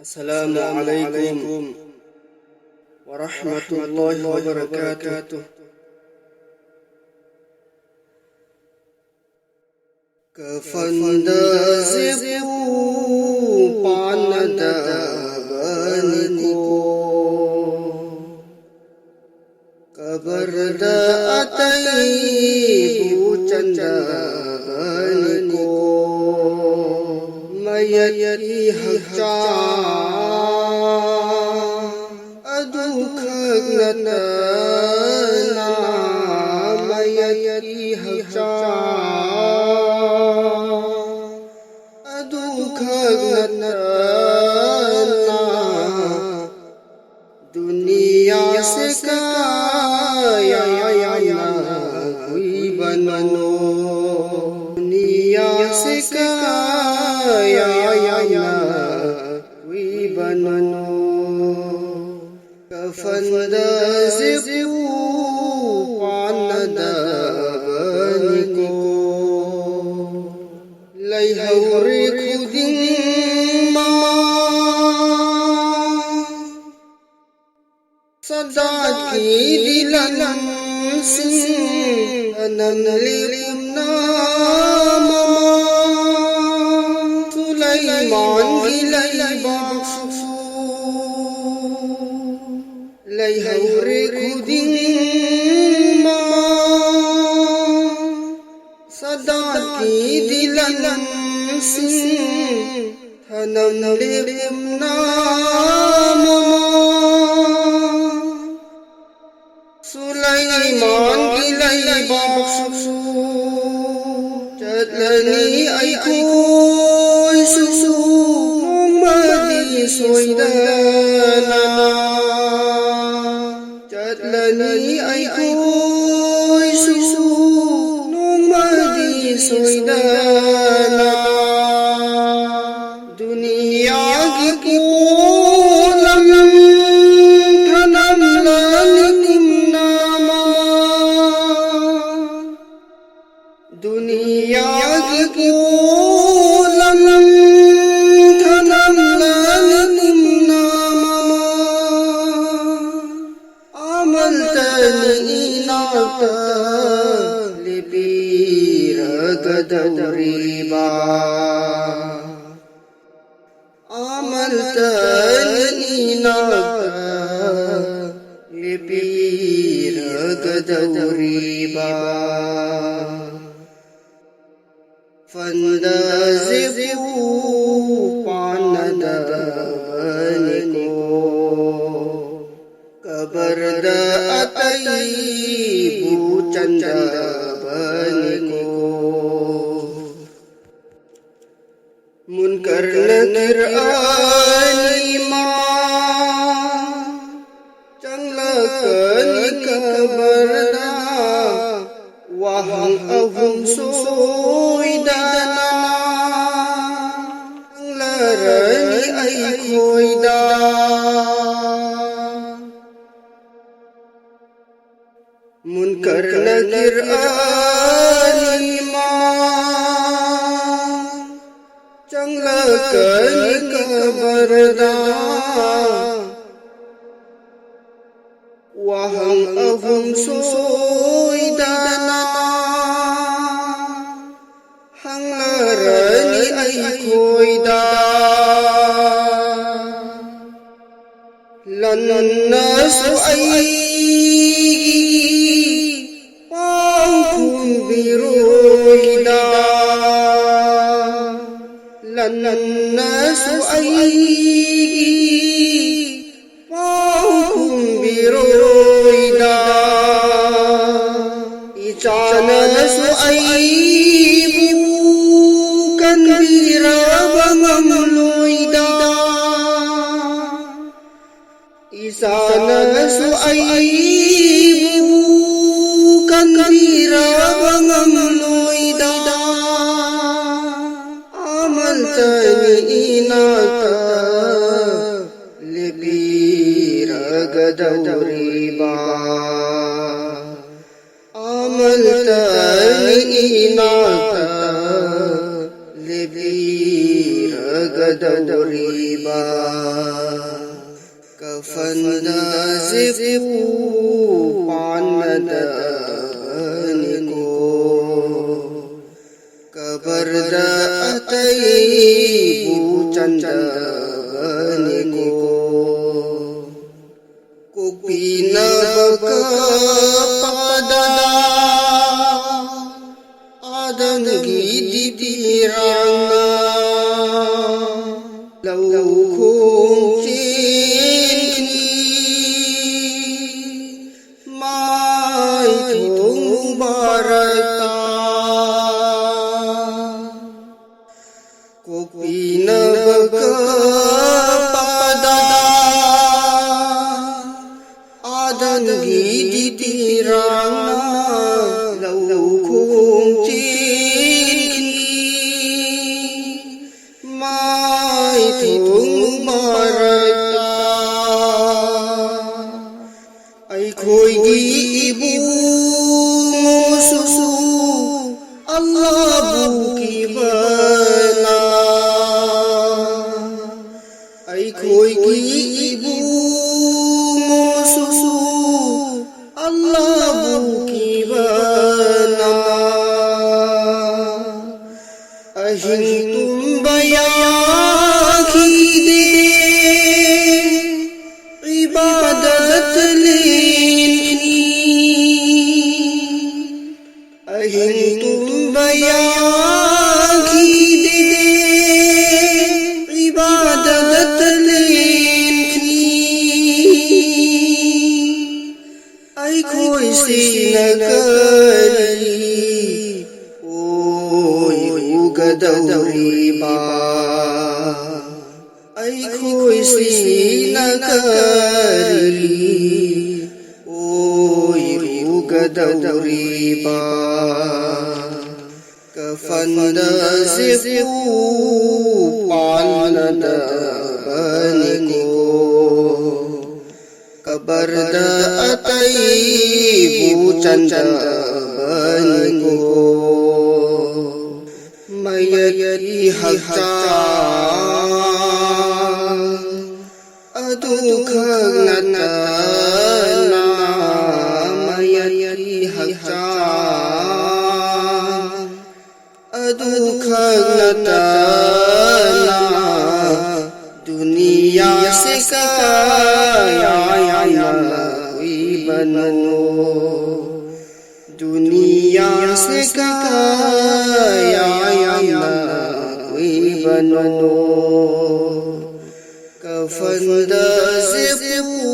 अस्सलामु अलैकुम वरहमतुल्लाहि वबरकातुह। Kafandazibu panadabaniko kabarda ataibu chandabaniko mayati hakcha adukhagnatana mayati hakcha दुनिया से काया कोई बनो, दुनिया से काया कोई बनो। कफंदाज़िबू पानदाबनिको लैहौरे खुदिन सदा की दिलन सिंह अनलिमना सुलैमान की लैबख्शू लैहौरे खुदिन सदा की दिलन सिंह अनलिमना सुलैमान की लैबख्शू चलनी आई कोई सुसु मदी सोइदना चलनी आई कोई सुसु मदी सोइदना दुनिया की कोलम दुनिया की कोलम थनम लालिमना अमल तनीनाता लिपीर गदौरीबा अमल तनीनाता लिपीर गदौरीबा फंदाज़िबू पानदाबनिको कबरदा अतईबू चंदाबनिको मुनकर नकिर आलिमा चंगलकनी कबरदा वहं अहुं सोइदना लरनी आई खोइदा मुनकर नकिर आलिमा चंगलकनी कबरदा वहं अहुं सोइदना हंगरनी आई खोइदा लन्नसु आई पांखुं बिरोइदा लन्नसु आई पांखुं बिरोइदा इचानसु आई कंदीरा बंगमलोइदा ईसानसु आईबू कंदीरा बंगमलोइदा अमल तनीनाता लिपीर गदौरीबा अमल तनीनाता लिपीर रगदौरीबा कफनदा जिफू पानदनिको कबरदा अतई बुचंदनिको कुपीना बका पादा आदन गी दिरांगा लौखों चेनी माई थों बारता कुपीना बका पादा आदन गी दिरांगा लौखों चेनी माई थों बारता अखोई इबू अल्लाह बुकी बना अखोई इबू अल्लाह बुकी बना अहिं तुम बयां की दे इबादत लेनी अहिं तुम बयां की दे इबादत लेनी आई कोई सी न करी गदौरीबा आई कोई सी न करी ओय गदौरीबा कफनदा जिफू पानदनिको कबरदा अतई बुचंदनिको मयरी हक्चान अदुखगनना मयरी हक्चान अदुखगनना दुनिया से काया बनो दुनिया से काया बनो कफनदा जिफू